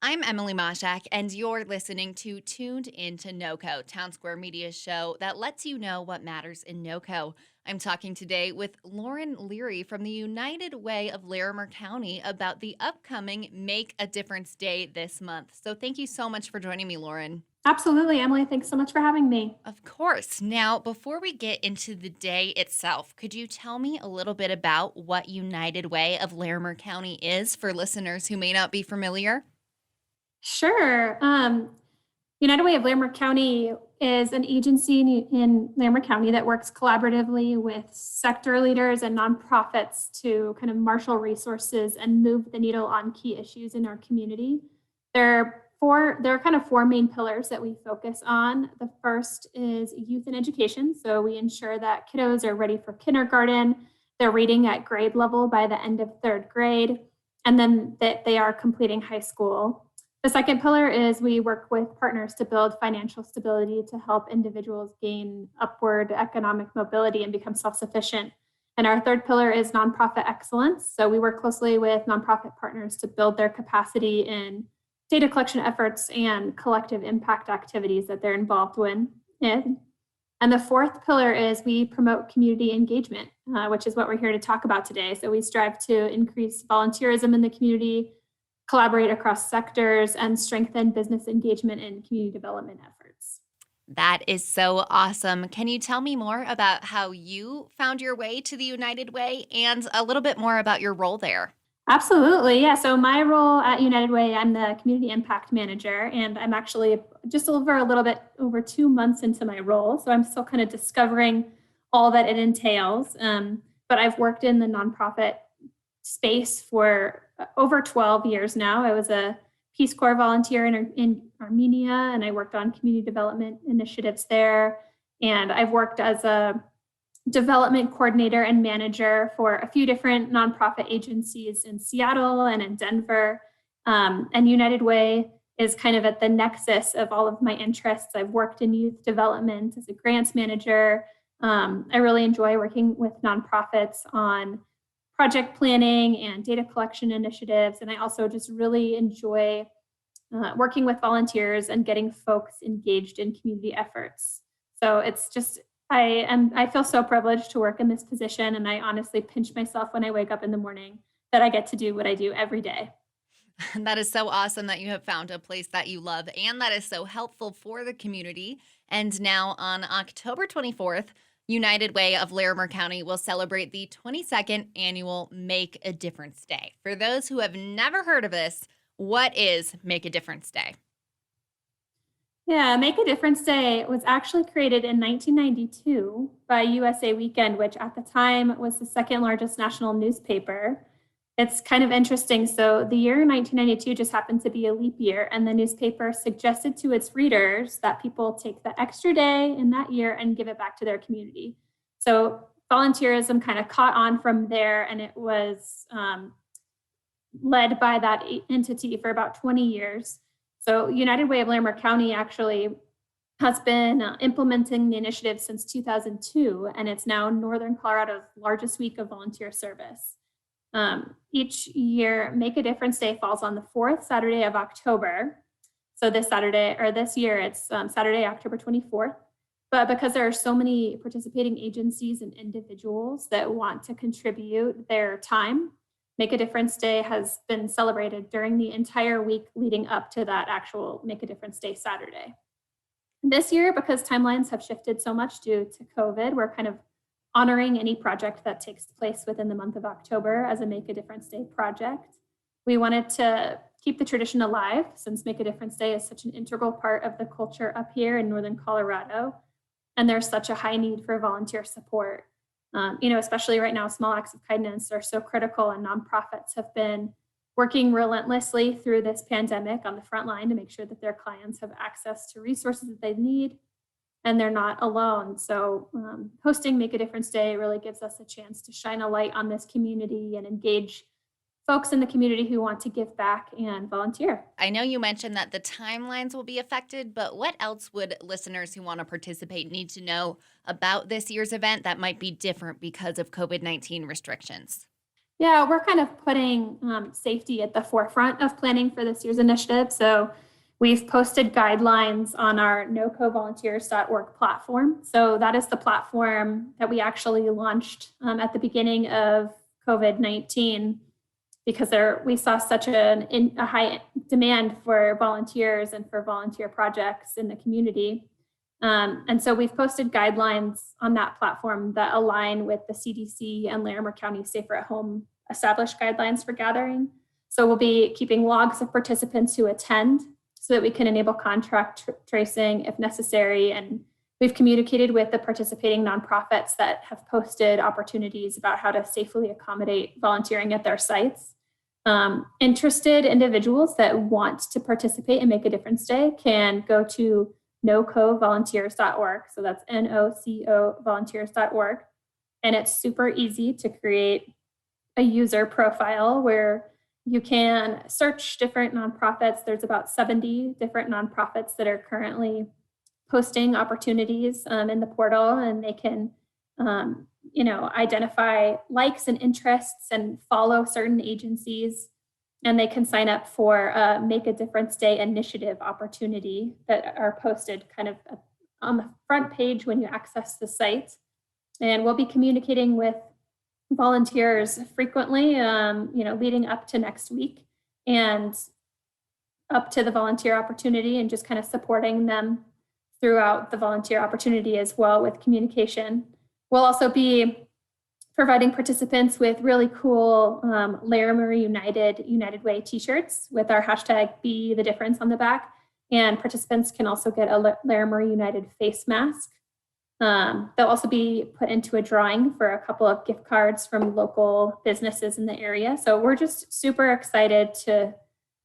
I'm Emily Mashak, and you're listening to Tuned Into NoCo, Town Square Media's show that lets you know what matters in NoCo. I'm talking today with Lauren Leary from the United Way of Larimer County about the upcoming Make a Difference Day this month. So thank you so much for joining me, Lauren. Absolutely, Emily. Thanks so much for having me. Of course. Now, before we get into the day itself, could you tell me a little bit about what United Way of Larimer County is for listeners who may not be familiar? Sure. United Way of Larimer County is an agency in Larimer County that works collaboratively with sector leaders and nonprofits to kind of marshal resources and move the needle on key issues in our community. There are kind of four main pillars that we focus on. The first is youth and education. So we ensure that kiddos are ready for kindergarten, they're reading at grade level by the end of third grade, and then that they are completing high school. The second pillar is we work with partners to build financial stability to help individuals gain upward economic mobility and become self sufficient. And our third pillar is nonprofit excellence. So we work closely with nonprofit partners to build their capacity in data collection efforts and collective impact activities that they're involved in. And the fourth pillar is we promote community engagement, which is what we're here to talk about today. So we strive to increase volunteerism in the community, collaborate across sectors, and strengthen business engagement and community development efforts. That is so awesome. Can you tell me more about how you found your way to the United Way and a little bit more about your role there? Absolutely. Yeah. So my role at United Way, I'm the community impact manager, and I'm actually just over a little bit over 2 months into my role. So I'm still kind of discovering all that it entails. But I've worked in the nonprofit space for over 12 years now. I was a Peace Corps volunteer in Armenia, and I worked on community development initiatives there. And I've worked as a development coordinator and manager for a few different nonprofit agencies in Seattle and in Denver. And United Way is kind of at the nexus of all of my interests. I've worked in youth development as a grants manager. I really enjoy working with nonprofits on project planning and data collection initiatives. And I also just really enjoy working with volunteers and getting folks engaged in community efforts. So it's just I feel so privileged to work in this position, and I honestly pinch myself when I wake up in the morning that I get to do what I do every day. That is so awesome that you have found a place that you love and that is so helpful for the community. And now on October 24th, United Way of Larimer County will celebrate the 22nd annual Make a Difference Day. For those who have never heard of this, what is Make a Difference Day? Yeah, Make a Difference Day was actually created in 1992 by USA Weekend, which at the time was the second largest national newspaper. It's kind of interesting. So, the year 1992 just happened to be a leap year, and the newspaper suggested to its readers that people take the extra day in that year and give it back to their community. So, volunteerism kind of caught on from there, and it was led by that entity for about 20 years. So United Way of Larimer County actually has been implementing the initiative since 2002, and it's now Northern Colorado's largest week of volunteer service. Each year, Make a Difference Day falls on the fourth Saturday of October. So this year, it's Saturday, October 24th. But because there are so many participating agencies and individuals that want to contribute their time, Make a Difference Day has been celebrated during the entire week leading up to that actual Make a Difference Day Saturday. This year, because timelines have shifted so much due to COVID, we're kind of honoring any project that takes place within the month of October as a Make a Difference Day project. We wanted to keep the tradition alive since Make a Difference Day is such an integral part of the culture up here in Northern Colorado, and there's such a high need for volunteer support. Especially right now, small acts of kindness are so critical, and nonprofits have been working relentlessly through this pandemic on the front line to make sure that their clients have access to resources that they need and they're not alone. So, hosting Make a Difference Day really gives us a chance to shine a light on this community and engage folks in the community who want to give back and volunteer. I know you mentioned that the timelines will be affected, but what else would listeners who want to participate need to know about this year's event that might be different because of COVID-19 restrictions? Yeah, we're kind of putting safety at the forefront of planning for this year's initiative. So we've posted guidelines on our NoCovolunteers.org platform. So that is the platform that we actually launched at the beginning of COVID-19 because we saw such a high demand for volunteers and for volunteer projects in the community. And so we've posted guidelines on that platform that align with the CDC and Larimer County Safer at Home established guidelines for gathering. So we'll be keeping logs of participants who attend so that we can enable contact tracing if necessary. And we've communicated with the participating nonprofits that have posted opportunities about how to safely accommodate volunteering at their sites. Interested individuals that want to participate and make a difference day can go to NoCovolunteers.org. So that's NOCO volunteers.org. And it's super easy to create a user profile where you can search different nonprofits. There's about 70 different nonprofits that are currently posting opportunities in the portal, and they can identify likes and interests and follow certain agencies. And they can sign up for Make a Difference Day initiative opportunity that are posted kind of on the front page when you access the site. And we'll be communicating with volunteers frequently, leading up to next week and up to the volunteer opportunity, and just kind of supporting them throughout the volunteer opportunity as well with communication. We'll also be providing participants with really cool Larimer United Way t-shirts with our hashtag Be the Difference on the back. And participants can also get a Larimer United face mask. They'll also be put into a drawing for a couple of gift cards from local businesses in the area. So we're just super excited to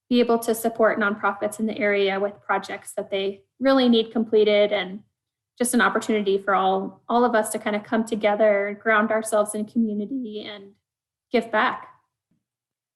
be able to support nonprofits in the area with projects that they really need completed, and just an opportunity for all of us to kind of come together, ground ourselves in community, and give back.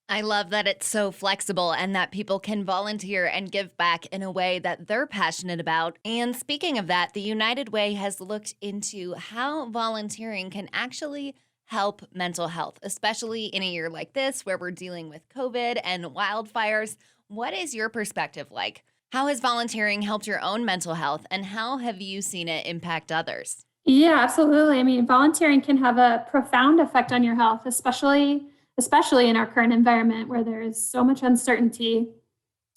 I love that it's so flexible and that people can volunteer and give back in a way that they're passionate about. And speaking of that, the United Way has looked into how volunteering can actually help mental health, especially in a year like this where we're dealing with COVID and wildfires. What is your perspective like? How has volunteering helped your own mental health, and how have you seen it impact others? Yeah, absolutely. I mean, volunteering can have a profound effect on your health, especially in our current environment where there is so much uncertainty.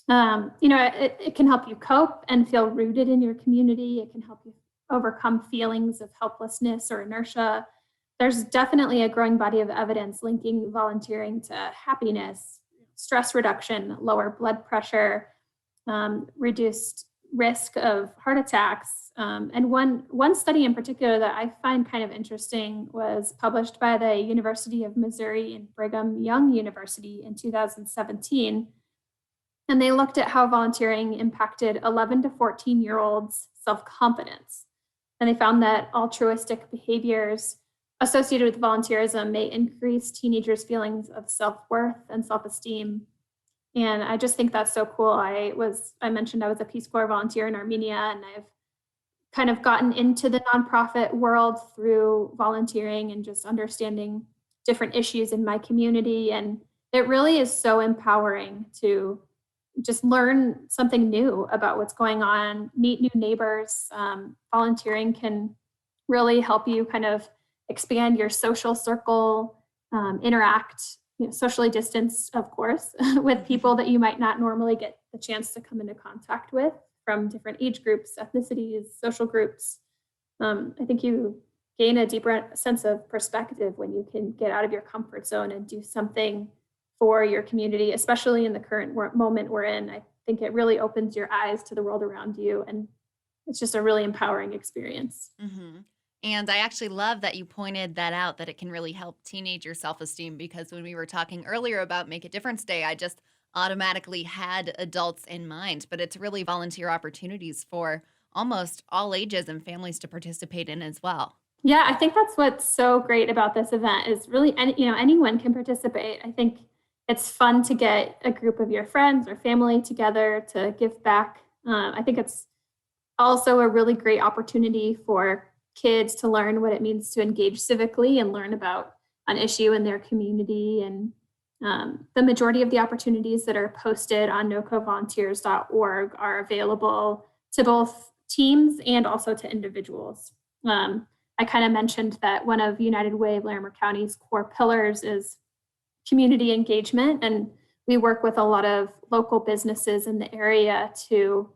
It can help you cope and feel rooted in your community. It can help you overcome feelings of helplessness or inertia. There's definitely a growing body of evidence linking volunteering to happiness, stress reduction, lower blood pressure, reduced risk of heart attacks. And one study in particular that I find kind of interesting was published by the University of Missouri and Brigham Young University in 2017. And they looked at how volunteering impacted 11 to 14-year-olds' self-confidence. And they found that altruistic behaviors associated with volunteerism may increase teenagers' feelings of self-worth and self-esteem. And I just think that's so cool. I mentioned I was a Peace Corps volunteer in Armenia, and I've kind of gotten into the nonprofit world through volunteering and just understanding different issues in my community. And it really is so empowering to just learn something new about what's going on, meet new neighbors. Volunteering can really help you kind of expand your social circle, interact, socially distanced, of course, with people that you might not normally get the chance to come into contact with from different age groups, ethnicities, social groups. I think you gain a deeper sense of perspective when you can get out of your comfort zone and do something for your community, especially in the current moment we're in. I think it really opens your eyes to the world around you, and it's just a really empowering experience. Mm-hmm. And I actually love that you pointed that out, that it can really help teenager self-esteem, because when we were talking earlier about Make a Difference Day, I just automatically had adults in mind, but it's really volunteer opportunities for almost all ages and families to participate in as well. Yeah, I think that's what's so great about this event is really, anyone can participate. I think it's fun to get a group of your friends or family together to give back. I think it's also a really great opportunity for kids to learn what it means to engage civically and learn about an issue in their community. And the majority of the opportunities that are posted on NoCovolunteers.org are available to both teams and also to individuals. I kind of mentioned that one of United Way of Larimer County's core pillars is community engagement, and we work with a lot of local businesses in the area to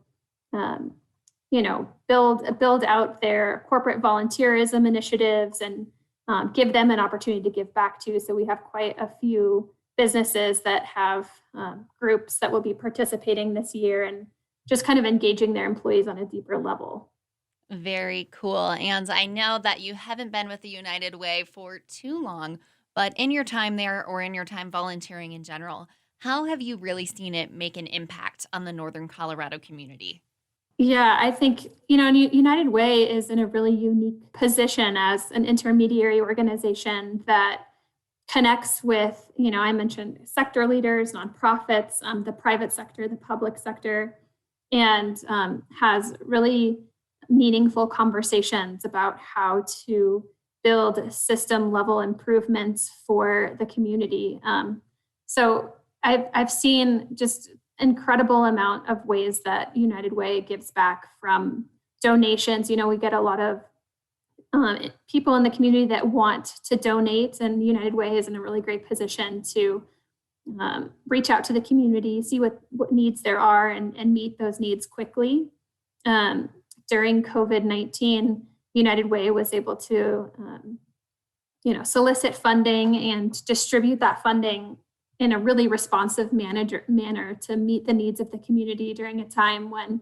build out their corporate volunteerism initiatives and give them an opportunity to give back to. So we have quite a few businesses that have groups that will be participating this year and just kind of engaging their employees on a deeper level. Very cool. And I know that you haven't been with the United Way for too long, but in your time there or in your time volunteering in general, how have you really seen it make an impact on the Northern Colorado community? Yeah, I think, United Way is in a really unique position as an intermediary organization that connects with, I mentioned sector leaders, nonprofits, the private sector, the public sector, and has really meaningful conversations about how to build system level improvements for the community. So I've seen just incredible amount of ways that United Way gives back, from donations. We get a lot of people in the community that want to donate, and United Way is in a really great position to reach out to the community, see what needs there are, and meet those needs quickly. During COVID-19, United Way was able to solicit funding and distribute that funding in a really responsive manner to meet the needs of the community during a time when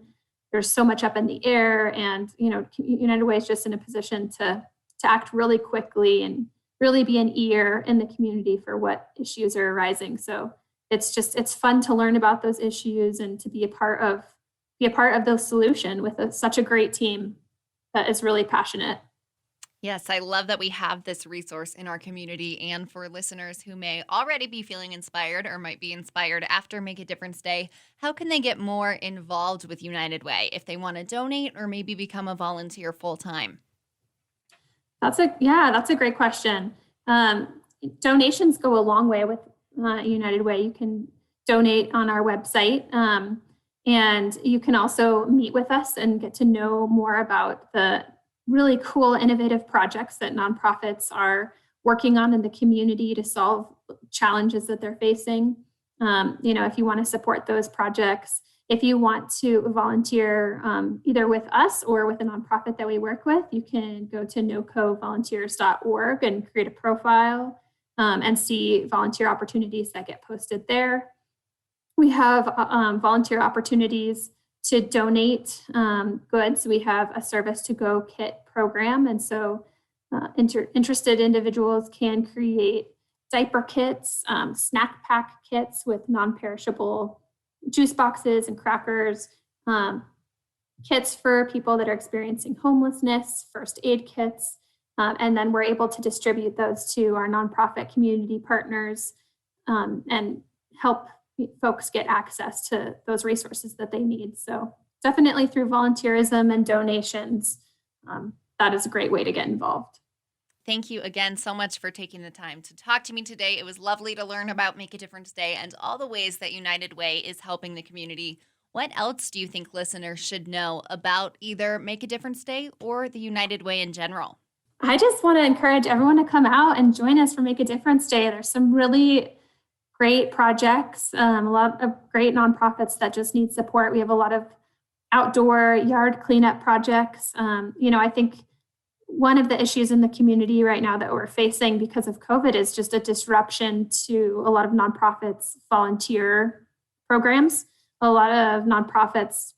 there's so much up in the air. And United Way is just in a position to act really quickly and really be an ear in the community for what issues are arising. So it's fun to learn about those issues and to be a part of the solution with such a great team that is really passionate. Yes, I love that we have this resource in our community. And for listeners who may already be feeling inspired or might be inspired after Make a Difference Day, how can they get more involved with United Way if they want to donate or maybe become a volunteer full time? That's a great question. Donations go a long way with United Way. You can donate on our website, and you can also meet with us and get to know more about the really cool, innovative projects that nonprofits are working on in the community to solve challenges that they're facing. If you want to support those projects, if you want to volunteer either with us or with a nonprofit that we work with, you can go to NoCovolunteers.org and create a profile and see volunteer opportunities that get posted there. We have volunteer opportunities to donate goods. We have a Service to Go kit program. And so interested individuals can create diaper kits, snack pack kits with non-perishable juice boxes and crackers, kits for people that are experiencing homelessness, first aid kits. And then we're able to distribute those to our nonprofit community partners and help folks get access to those resources that they need. So definitely through volunteerism and donations, that is a great way to get involved. Thank you again so much for taking the time to talk to me today. It was lovely to learn about Make a Difference Day and all the ways that United Way is helping the community. What else do you think listeners should know about either Make a Difference Day or the United Way in general? I just want to encourage everyone to come out and join us for Make a Difference Day. There's some really great projects, a lot of great nonprofits that just need support. We have a lot of outdoor yard cleanup projects. I think one of the issues in the community right now that we're facing because of COVID is just a disruption to a lot of nonprofits' volunteer programs. A lot of nonprofits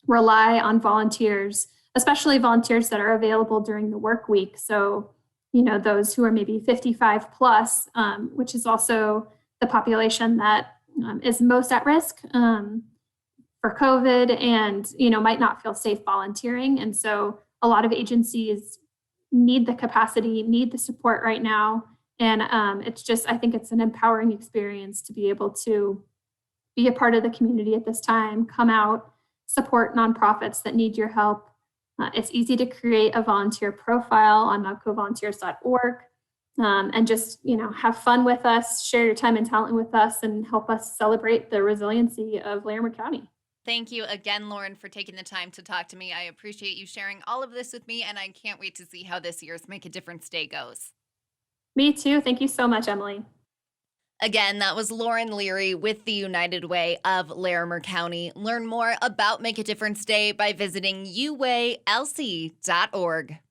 rely on volunteers, especially volunteers that are available during the work week. So, those who are maybe 55 plus, which is also the population that is most at risk for COVID and, might not feel safe volunteering. And so a lot of agencies need the capacity, need the support right now. And I think it's an empowering experience to be able to be a part of the community at this time, come out, support nonprofits that need your help. It's easy to create a volunteer profile on NoCovolunteers.org. and just, have fun with us, share your time and talent with us, and help us celebrate the resiliency of Larimer County. Thank you again, Lauren, for taking the time to talk to me. I appreciate you sharing all of this with me, and I can't wait to see how this year's Make a Difference Day goes. Me too. Thank you so much, Emily. Again, that was Lauren Leary with the United Way of Larimer County. Learn more about Make a Difference Day by visiting uwaylc.org.